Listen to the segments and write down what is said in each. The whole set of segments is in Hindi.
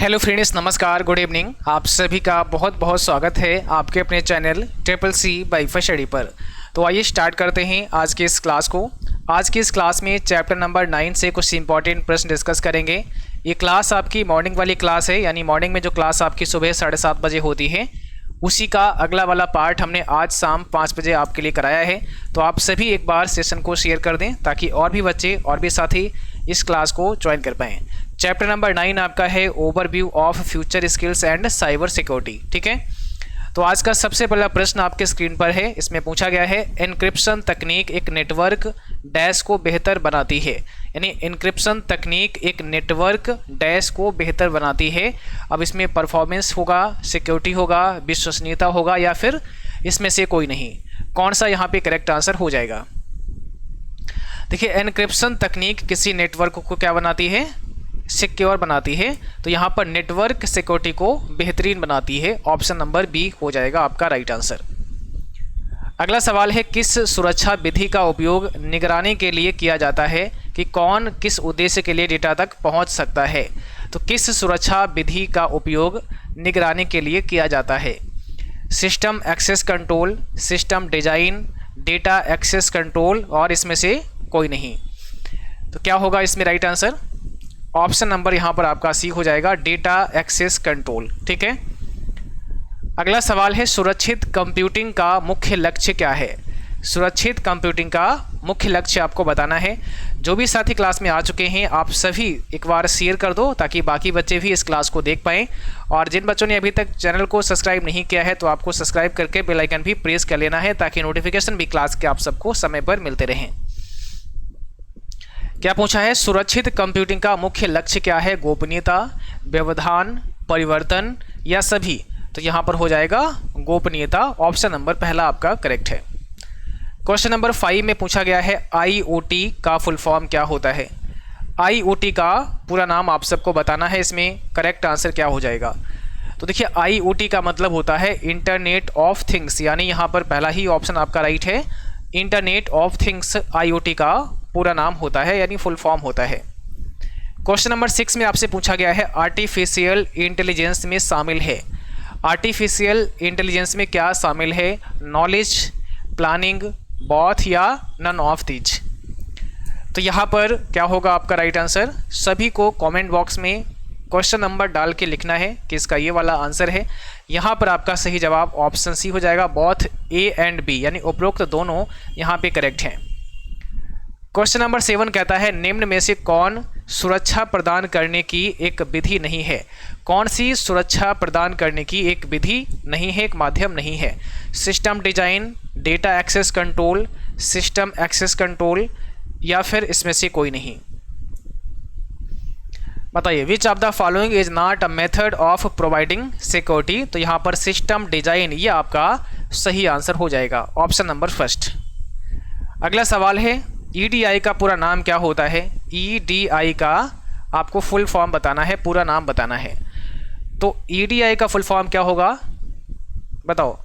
हेलो फ्रेंड्स, नमस्कार, गुड इवनिंग। आप सभी का बहुत बहुत स्वागत है आपके अपने चैनल CCC वाईफाई स्टडी पर। तो आइए स्टार्ट करते हैं आज के इस क्लास को। आज की इस क्लास में चैप्टर नंबर 9 से कुछ इंपॉर्टेंट प्रश्न डिस्कस करेंगे। ये क्लास आपकी मॉर्निंग वाली क्लास है, यानी मॉर्निंग में जो क्लास आपकी सुबह 7:30 बजे होती है उसी का अगला वाला पार्ट हमने आज शाम 5 बजे आपके लिए कराया है। तो आप सभी एक बार सेशन को शेयर कर दें ताकि और भी बच्चे और भी साथी इस क्लास को ज्वाइन कर पाएँ। चैप्टर नंबर 9 आपका है overview of future skills and cyber security. ठीक है, तो आज का सबसे पहला प्रश्न आपके स्क्रीन पर है। इसमें पूछा गया है एन्क्रिप्शन तकनीक एक नेटवर्क डैश को बेहतर बनाती है। यानी एन्क्रिप्शन तकनीक एक नेटवर्क डैश को बेहतर बनाती है। अब इसमें परफॉर्मेंस होगा, सिक्योरिटी होगा, विश्वसनीयता होगा, या फिर इसमें से कोई नहीं। कौन सा यहाँ पे करेक्ट आंसर हो जाएगा? देखिए, एन्क्रिप्शन तकनीक किसी नेटवर्क को क्या बनाती है? सिक्योर बनाती है। तो यहाँ पर नेटवर्क सिक्योरिटी को बेहतरीन बनाती है। ऑप्शन नंबर बी हो जाएगा आपका राइट आंसर। अगला सवाल है किस सुरक्षा विधि का उपयोग निगरानी के लिए किया जाता है कि कौन किस उद्देश्य के लिए डेटा तक पहुँच सकता है। तो किस सुरक्षा विधि का उपयोग निगरानी के लिए किया जाता है? System access control, system design, data access control, और इसमें से कोई नहीं। तो क्या होगा इसमें राइट आंसर? ऑप्शन नंबर यहाँ पर आपका सी हो जाएगा, डेटा एक्सेस कंट्रोल। ठीक है, अगला सवाल है सुरक्षित कंप्यूटिंग का मुख्य लक्ष्य क्या है? सुरक्षित कंप्यूटिंग का मुख्य लक्ष्य आपको बताना है। जो भी साथी क्लास में आ चुके हैं आप सभी एक बार शेयर कर दो ताकि बाकी बच्चे भी इस क्लास को देख पाएँ। और जिन बच्चों ने अभी तक चैनल को सब्सक्राइब नहीं किया है तो आपको सब्सक्राइब करके बेल आइकन भी प्रेस कर लेना है ताकि नोटिफिकेशन भी क्लास के आप सबको समय पर मिलते रहें। क्या पूछा है? सुरक्षित कंप्यूटिंग का मुख्य लक्ष्य क्या है? गोपनीयता, व्यवधान, परिवर्तन, या सभी? तो यहाँ पर हो जाएगा गोपनीयता। ऑप्शन नंबर पहला आपका करेक्ट है। क्वेश्चन नंबर 5 में पूछा गया है IoT का फुल फॉर्म क्या होता है? IoT का पूरा नाम आप सबको बताना है। इसमें करेक्ट आंसर क्या हो जाएगा? तो देखिए, IoT का मतलब होता है इंटरनेट ऑफ थिंग्स, यानी यहाँ पर पहला ही ऑप्शन आपका राइट है। इंटरनेट ऑफ थिंग्स IoT का पूरा नाम होता है, यानी फुल फॉर्म होता है। क्वेश्चन नंबर 6 में आपसे पूछा गया है आर्टिफिशियल इंटेलिजेंस में शामिल है। आर्टिफिशियल इंटेलिजेंस में क्या शामिल है? नॉलेज, प्लानिंग, बोथ, या नन ऑफ दीज? तो यहाँ पर क्या होगा आपका राइट आंसर? सभी को कमेंट बॉक्स में क्वेश्चन नंबर डाल के लिखना है कि इसका ये वाला आंसर है। यहाँ पर आपका सही जवाब ऑप्शन सी हो जाएगा, बोथ A एंड B, यानी उपरोक्त दोनों यहाँ पे करेक्ट हैं। क्वेश्चन नंबर 7 कहता है निम्न में से कौन सुरक्षा प्रदान करने की एक विधि नहीं है? कौन सी सुरक्षा प्रदान करने की एक विधि नहीं है, एक माध्यम नहीं है? System design, data access control, system access control, या फिर इसमें से कोई नहीं? बताइए, which of the following is not a method of providing security? तो यहाँ पर सिस्टम डिजाइन ये आपका सही आंसर हो जाएगा, ऑप्शन नंबर फर्स्ट। अगला सवाल है EDI का पूरा नाम क्या होता है? EDI का आपको फुल फॉर्म बताना है, पूरा नाम बताना है। तो EDI का फुल फॉर्म क्या होगा बताओ?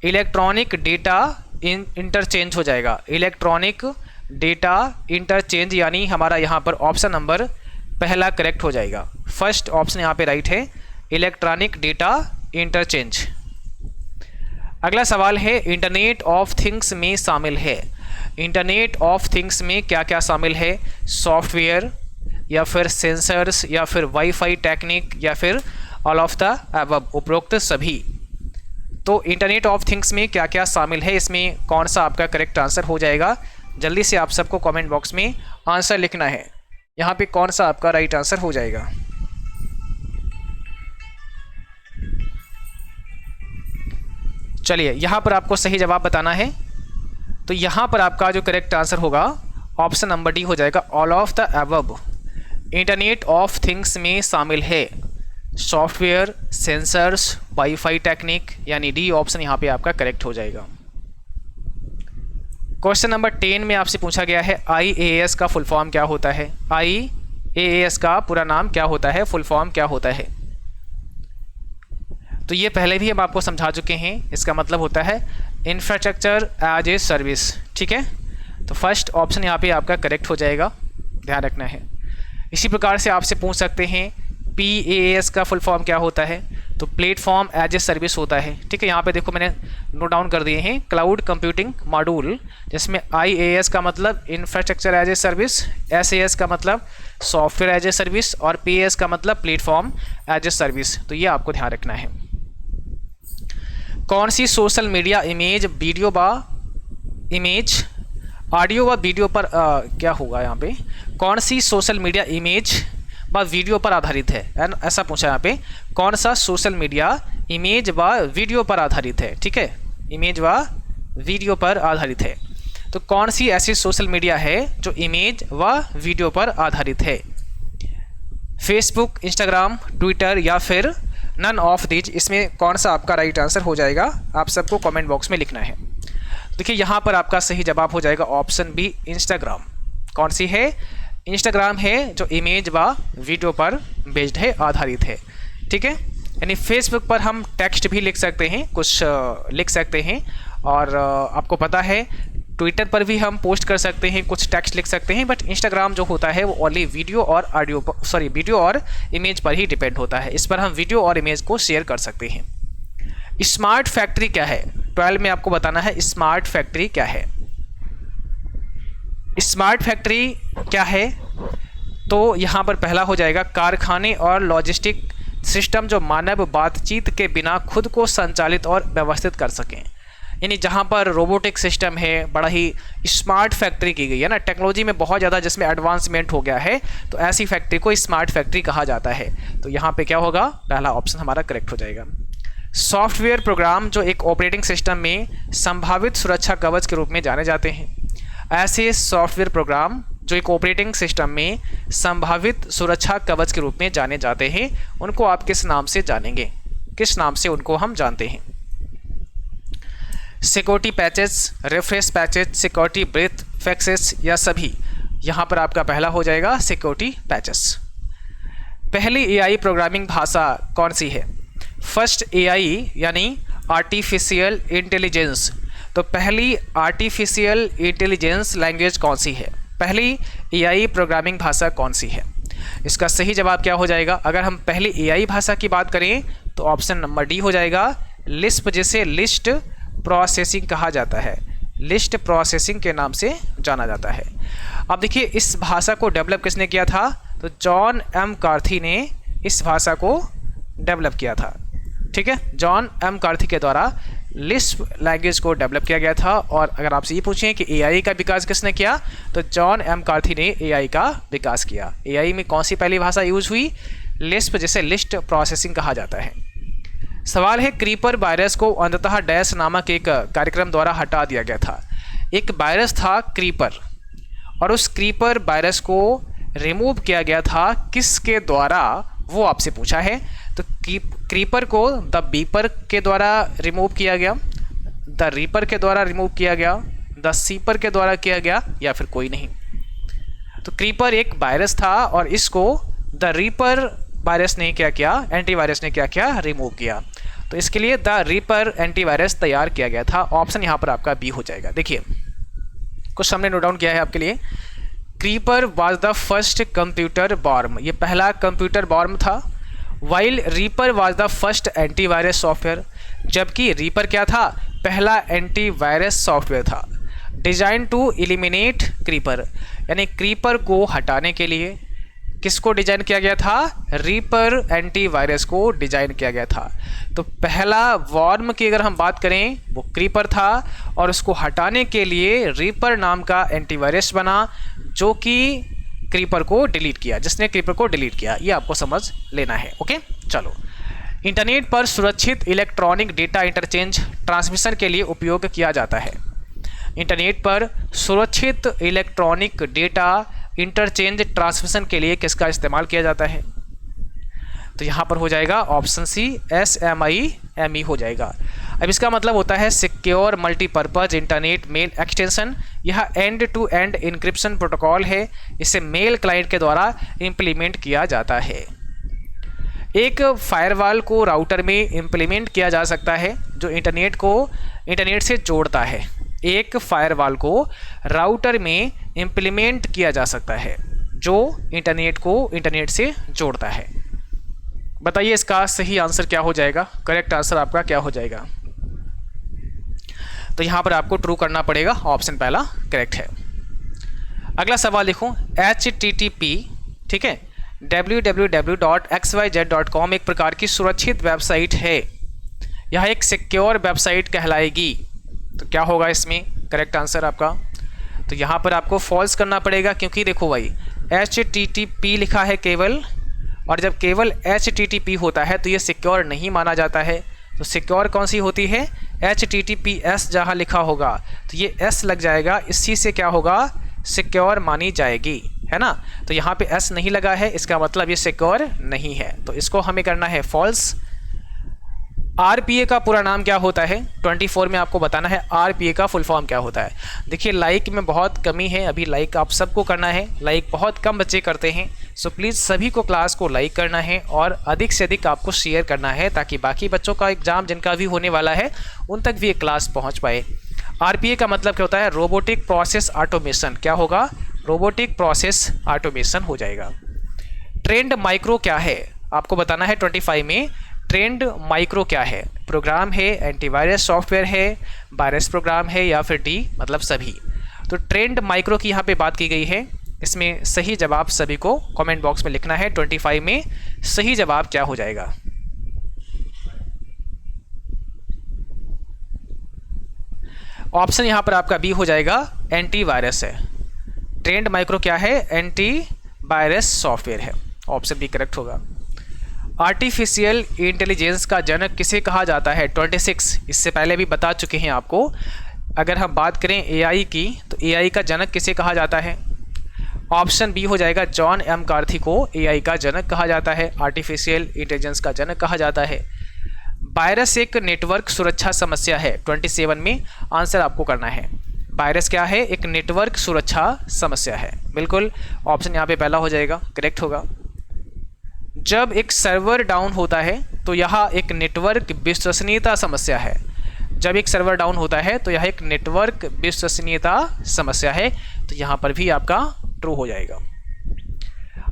इलेक्ट्रॉनिक डेटा इंटरचेंज हो जाएगा, इलेक्ट्रॉनिक डेटा इंटरचेंज, यानी हमारा यहाँ पर ऑप्शन नंबर पहला करेक्ट हो जाएगा। फर्स्ट ऑप्शन यहाँ पे राइट है, इलेक्ट्रॉनिक डेटा इंटरचेंज। अगला सवाल है इंटरनेट ऑफ थिंग्स में शामिल है। इंटरनेट ऑफ थिंग्स में क्या क्या शामिल है? सॉफ्टवेयर, या फिर सेंसर्स, या फिर वाईफाई टेक्निक, या फिर ऑल ऑफ द अबव, उपरोक्त सभी? तो इंटरनेट ऑफ थिंग्स में क्या क्या शामिल है, इसमें कौन सा आपका करेक्ट आंसर हो जाएगा? जल्दी से आप सबको कमेंट बॉक्स में आंसर लिखना है। यहाँ पे कौन सा आपका राइट आंसर हो जाएगा? चलिए, यहाँ पर आपको सही जवाब बताना है। तो यहाँ पर आपका जो करेक्ट आंसर होगा ऑप्शन नंबर डी हो जाएगा, all of the above. Internet of things में शामिल है सॉफ्टवेयर, सेंसर्स, वाईफाई टेक्निक, यानी डी ऑप्शन यहाँ पे आपका करेक्ट हो जाएगा। क्वेश्चन नंबर 10 में आपसे पूछा गया है IAS का फुल फॉर्म क्या होता है? IAS का पूरा नाम क्या होता है, फुल फॉर्म क्या होता है? तो ये पहले भी हम आपको समझा चुके हैं। इसका मतलब होता है इंफ्रास्ट्रक्चर एज ए सर्विस। ठीक है, तो फर्स्ट ऑप्शन यहाँ पे आपका करेक्ट हो जाएगा, ध्यान रखना है। इसी प्रकार से आपसे पूछ सकते हैं PaaS का फुल फॉर्म क्या होता है? तो प्लेटफॉर्म एज ए सर्विस होता है। ठीक है, यहाँ पे देखो मैंने नोट डाउन कर दिए हैं, क्लाउड कंप्यूटिंग मॉड्यूल, जिसमें IaaS का मतलब infrastructure as a service, SAS का मतलब सॉफ्टवेयर एज ए सर्विस और PaaS का मतलब प्लेटफॉर्म एज ए सर्विस। तो ये आपको ध्यान रखना है। कौन सी सोशल मीडिया इमेज ऑडियो व वीडियो पर क्या होगा यहाँ पे, कौन सी सोशल मीडिया इमेज व वीडियो पर आधारित है? ऐसा पूछा यहाँ पे, कौन सा सोशल मीडिया इमेज व वीडियो पर आधारित है? ठीक है, इमेज व वीडियो पर आधारित है। तो कौन सी ऐसी सोशल मीडिया है जो इमेज व वीडियो पर आधारित है? फेसबुक, इंस्टाग्राम, ट्विटर या फिर नन ऑफ दीज? इसमें कौन सा आपका राइट आंसर हो जाएगा, आप सबको कमेंट बॉक्स में लिखना है। देखिए यहाँ पर आपका सही जवाब हो जाएगा ऑप्शन बी, इंस्टाग्राम। कौन सी है? इंस्टाग्राम है जो इमेज व वीडियो पर बेस्ड है, आधारित है। ठीक है, यानी फेसबुक पर हम टेक्स्ट भी लिख सकते हैं, कुछ लिख सकते हैं, और आपको पता है ट्विटर पर भी हम पोस्ट कर सकते हैं, कुछ टेक्स्ट लिख सकते हैं, बट इंस्टाग्राम जो होता है वो ओनली वीडियो और वीडियो और इमेज पर ही डिपेंड होता है। इस पर हम वीडियो और इमेज को शेयर कर सकते हैं। स्मार्ट फैक्ट्री क्या है? 12 में आपको बताना है स्मार्ट फैक्ट्री क्या है। स्मार्ट फैक्ट्री क्या है? तो यहाँ पर पहला हो जाएगा कारखाने और लॉजिस्टिक सिस्टम जो मानव बातचीत के बिना खुद को संचालित और व्यवस्थित कर सकें। यानी जहाँ पर रोबोटिक सिस्टम है, बड़ा ही स्मार्ट फैक्ट्री की गई है ना, टेक्नोलॉजी में बहुत ज़्यादा जिसमें एडवांसमेंट हो गया है, तो ऐसी फैक्ट्री को स्मार्ट फैक्ट्री कहा जाता है। तो यहाँ पे क्या होगा, पहला ऑप्शन हमारा करेक्ट हो जाएगा। सॉफ्टवेयर प्रोग्राम जो एक ऑपरेटिंग सिस्टम में संभावित सुरक्षा कवच के रूप में जाने जाते हैं। ऐसे सॉफ्टवेयर प्रोग्राम जो एक ऑपरेटिंग सिस्टम में संभावित सुरक्षा कवच के रूप में जाने जाते हैं, उनको आप किस नाम से जानेंगे, किस नाम से उनको हम जानते हैं? Security patches, refresh patches, security breach fixes या सभी? यहाँ पर आपका पहला हो जाएगा सिक्योरिटी पैचेस। पहली AI प्रोग्रामिंग भाषा कौन सी है? फर्स्ट AI यानी आर्टिफिशियल इंटेलिजेंस। तो पहली आर्टिफिशियल इंटेलिजेंस लैंग्वेज कौन सी है? पहली AI प्रोग्रामिंग भाषा कौन सी है? इसका सही जवाब क्या हो जाएगा? अगर हम पहली AI भाषा की बात करें तो ऑप्शन नंबर डी हो जाएगा, लिस्प, जिसे लिस्ट प्रोसेसिंग कहा जाता है, लिस्ट प्रोसेसिंग के नाम से जाना जाता है। अब देखिए इस भाषा को डेवलप किसने किया था? तो जॉन M कार्थी ने इस भाषा को डेवलप किया था। ठीक है, जॉन M कार्थी के द्वारा लिस्प लैंग्वेज को डेवलप किया गया था। और अगर आपसे ये पूछें कि AI का विकास किसने किया, तो जॉन M कार्थी ने AI का विकास किया। AI में कौन सी पहली भाषा यूज हुई? लिस्प, जिसे लिस्ट प्रोसेसिंग कहा जाता है। सवाल है, क्रीपर वायरस को अंततः डैश नामक एक कार्यक्रम द्वारा हटा दिया गया था। एक वायरस था क्रीपर, और उस क्रीपर वायरस को रिमूव किया गया था किसके द्वारा, वो आपसे पूछा है। तो क्रीपर को द बीपर के द्वारा रिमूव किया गया, द रीपर के द्वारा रिमूव किया गया, द सीपर के द्वारा किया गया, या फिर कोई नहीं। तो क्रीपर एक वायरस था और इसको द रीपर वायरस ने क्या किया, एंटीवायरस ने क्या किया, रिमूव किया। तो इसके लिए द रीपर एंटीवायरस तैयार किया गया था। ऑप्शन यहाँ पर आपका बी हो जाएगा। देखिए कुछ हमने नोट डाउन किया है आपके लिए। Creeper was the first computer worm, ये पहला कंप्यूटर बॉर्म था। While Reaper was the first antivirus software, जबकि रीपर क्या था, पहला एंटीवायरस सॉफ्टवेयर था। डिजाइन टू एलिमिनेट क्रीपर, यानी क्रीपर को हटाने के लिए किसको डिजाइन किया गया था? रीपर एंटीवायरस को डिजाइन किया गया था। तो पहला वॉर्म की अगर हम बात करें वो क्रीपर था, और उसको हटाने के लिए रीपर नाम का एंटीवायरस बना, जो कि क्रीपर को डिलीट किया, जिसने क्रीपर को डिलीट किया। ये आपको समझ लेना है। ओके, चलो। इंटरनेट पर सुरक्षित इलेक्ट्रॉनिक डेटा इंटरचेंज ट्रांसमिशन के लिए उपयोग किया जाता है। इंटरनेट पर सुरक्षित इलेक्ट्रॉनिक डेटा इंटरचेंज ट्रांसमिशन के लिए किसका इस्तेमाल किया जाता है? तो यहाँ पर हो जाएगा ऑप्शन सी, SMIME हो जाएगा। अब इसका मतलब होता है secure multipurpose internet mail extension. यह end to end encryption protocol है, इसे मेल क्लाइंट के द्वारा इम्प्लीमेंट किया जाता है। एक फायरवॉल को राउटर में इम्प्लीमेंट किया जा सकता है जो इंटरनेट से जोड़ता है। एक फायरवॉल को राउटर में इम्प्लीमेंट किया जा सकता है जो इंटरनेट से जोड़ता है। बताइए इसका सही आंसर क्या हो जाएगा, करेक्ट आंसर आपका क्या हो जाएगा। तो यहाँ पर आपको ट्रू करना पड़ेगा, ऑप्शन पहला करेक्ट है। अगला सवाल लिखूँ, HTTP, ठीक है, www.xyz.com एक प्रकार की सुरक्षित वेबसाइट है, यह एक सिक्योर वेबसाइट कहलाएगी। तो क्या होगा इसमें करेक्ट आंसर आपका। तो यहाँ पर आपको फॉल्स करना पड़ेगा, क्योंकि देखो भाई HTTP लिखा है केवल, और जब केवल HTTP होता है तो ये सिक्योर नहीं माना जाता है। तो सिक्योर कौन सी होती है, HTTPS जहाँ लिखा होगा तो ये S लग जाएगा, इसी से क्या होगा, सिक्योर मानी जाएगी, है ना। तो यहाँ पे S नहीं लगा है, इसका मतलब ये सिक्योर नहीं है, तो इसको हमें करना है फॉल्स। RPA का पूरा नाम क्या होता है, 24 में आपको बताना है RPA का फुल फॉर्म क्या होता है। देखिए लाइक में बहुत कमी है, अभी लाइक आप सबको करना है, लाइक बहुत कम बच्चे करते हैं। सो प्लीज़ सभी को क्लास को लाइक करना है और अधिक से अधिक आपको शेयर करना है, ताकि बाकी बच्चों का एग्ज़ाम जिनका भी होने वाला है उन तक भी ये क्लास पहुँच पाए। RPA का मतलब क्या होता है, रोबोटिक प्रोसेस ऑटोमेशन। क्या होगा, रोबोटिक प्रोसेस ऑटोमेशन हो जाएगा। ट्रेंड माइक्रो क्या है, आपको बताना है 25 में। ट्रेंड माइक्रो क्या है, प्रोग्राम है, एंटीवायरस सॉफ्टवेयर है, वायरस प्रोग्राम है, या फिर डी मतलब सभी। तो ट्रेंड माइक्रो की यहाँ पे बात की गई है। इसमें सही जवाब सभी को कमेंट बॉक्स में लिखना है, 25 में सही जवाब क्या हो जाएगा। ऑप्शन यहाँ पर आपका बी हो जाएगा, एंटीवायरस है। ट्रेंड माइक्रो क्या है, एंटीवायरस सॉफ्टवेयर है, ऑप्शन बी करेक्ट होगा। आर्टिफिशियल इंटेलिजेंस का जनक किसे कहा जाता है, 26 इससे पहले भी बता चुके हैं आपको। अगर हम बात करें AI की, तो AI का जनक किसे कहा जाता है, ऑप्शन बी हो जाएगा, जॉन M कार्थी को AI का जनक कहा जाता है, आर्टिफिशियल इंटेलिजेंस का जनक कहा जाता है। वायरस एक नेटवर्क सुरक्षा समस्या है, 27 में आंसर आपको करना है। वायरस क्या है, एक नेटवर्क सुरक्षा समस्या है, बिल्कुल ऑप्शन यहाँ पे पहला हो जाएगा, करेक्ट होगा। जब एक सर्वर डाउन होता है तो यह एक नेटवर्क विश्वसनीयता समस्या है। जब एक सर्वर डाउन होता है तो यह एक नेटवर्क विश्वसनीयता समस्या है, तो यहाँ पर भी आपका ट्रू हो जाएगा।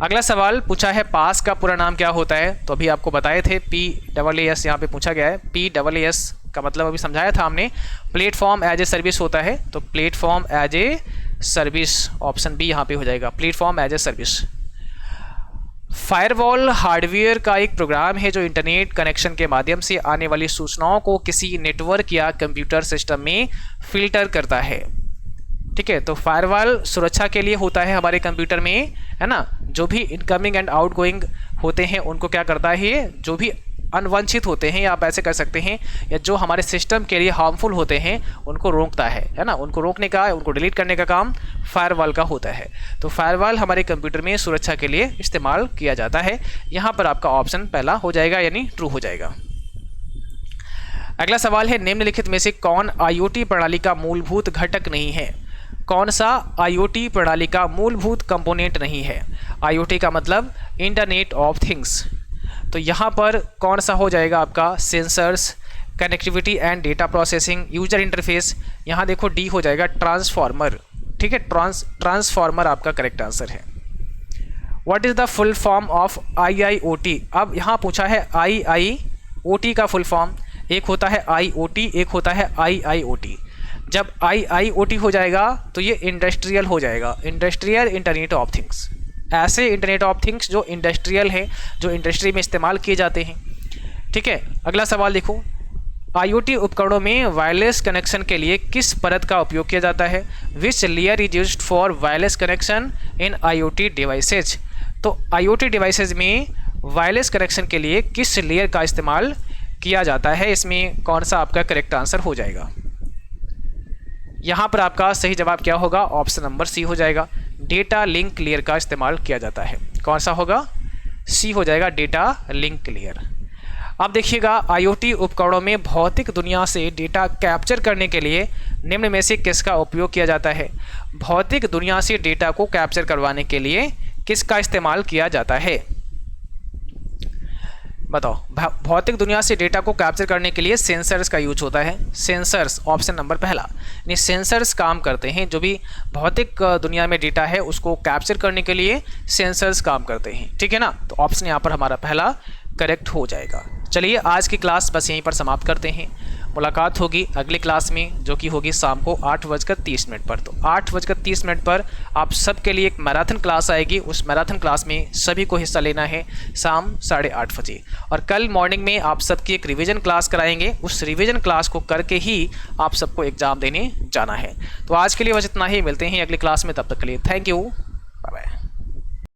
अगला सवाल पूछा है, पास का पूरा नाम क्या होता है, तो अभी आपको बताए थे PaaS, यहाँ पे पूछा गया है। PaaS का मतलब अभी समझाया था हमने, प्लेटफॉर्म एज ए सर्विस होता है, तो platform as a service, option B यहाँ पे हो जाएगा, platform as a service. Firewall hardware का एक प्रोग्राम है जो इंटरनेट कनेक्शन के माध्यम से आने वाली सूचनाओं को किसी नेटवर्क या कंप्यूटर सिस्टम में फिल्टर करता है, ठीक है। तो फायरवॉल सुरक्षा के लिए होता है हमारे कंप्यूटर में, है ना। जो भी इनकमिंग एंड आउटगोइंग होते हैं उनको क्या करता है, ये जो भी अनवांछित होते हैं, या आप ऐसे कर सकते हैं, या जो हमारे सिस्टम के लिए हार्मफुल होते हैं उनको रोकता है ना। उनको रोकने का, उनको डिलीट करने का काम फायरवॉल का होता है। तो फायरवॉल हमारे कंप्यूटर में सुरक्षा के लिए इस्तेमाल किया जाता है। यहाँ पर आपका ऑप्शन पहला हो जाएगा, यानी ट्रू हो जाएगा। अगला सवाल है, निम्नलिखित में से कौन IoT प्रणाली का मूलभूत घटक नहीं है। कौन सा IoT प्रणाली का मूलभूत कंपोनेंट नहीं है। IoT का मतलब इंटरनेट ऑफ थिंग्स, तो यहाँ पर कौन सा हो जाएगा आपका, sensors, connectivity and data processing, user interface. यहाँ देखो डी हो जाएगा, ट्रांसफॉर्मर, ठीक है, ट्रांसफॉर्मर आपका करेक्ट आंसर है। What is the full form of IIoT। अब यहाँ पूछा है IIoT का फुल फॉर्म, एक होता है IoT, एक होता है IIoT। जब IIoT हो जाएगा तो ये इंडस्ट्रियल हो जाएगा, इंडस्ट्रियल इंटरनेट ऑफ थिंग्स। ऐसे इंटरनेट ऑफ थिंग्स जो इंडस्ट्रियल हैं, जो इंडस्ट्री में इस्तेमाल किए जाते हैं, ठीक है। अगला सवाल देखो, IoT उपकरणों में वायरलेस कनेक्शन के लिए किस परत का उपयोग किया जाता है। Which layer is used for wireless connection in IoT devices. तो IoT डिवाइसेज में वायरलेस कनेक्शन के लिए किस लेयर का इस्तेमाल किया जाता है, इसमें कौन सा आपका करेक्ट आंसर हो जाएगा। यहाँ पर आपका सही जवाब क्या होगा, ऑप्शन नंबर सी हो जाएगा, डेटा लिंक लेयर का इस्तेमाल किया जाता है। कौन सा होगा, सी हो जाएगा, डेटा लिंक लेयर। अब देखिएगा, IoT उपकरणों में भौतिक दुनिया से डेटा कैप्चर करने के लिए निम्न में से किसका उपयोग किया जाता है। भौतिक दुनिया से डेटा को कैप्चर करवाने के लिए किसका इस्तेमाल किया जाता है, बताओ। भौतिक दुनिया से डेटा को कैप्चर करने के लिए सेंसर्स का यूज होता है। सेंसर्स, ऑप्शन नंबर पहला, यानी सेंसर्स काम करते हैं। जो भी भौतिक दुनिया में डेटा है उसको कैप्चर करने के लिए सेंसर्स काम करते हैं, ठीक है ना। तो ऑप्शन यहाँ पर हमारा पहला करेक्ट हो जाएगा। चलिए आज की क्लास बस यहीं पर समाप्त करते हैं। मुलाकात होगी अगली क्लास में, जो कि होगी शाम को 8:30 पर। तो 8:30 पर आप सबके लिए एक मैराथन क्लास आएगी। उस मैराथन क्लास में सभी को हिस्सा लेना है शाम 8:30 बजे। और कल मॉर्निंग में आप सबकी एक रिवीजन क्लास कराएंगे। उस रिवीजन क्लास को करके ही आप सबको एग्ज़ाम देने जाना है। तो आज के लिए बस इतना ही, मिलते हैं अगली क्लास में। तब तक के लिए थैंक यू।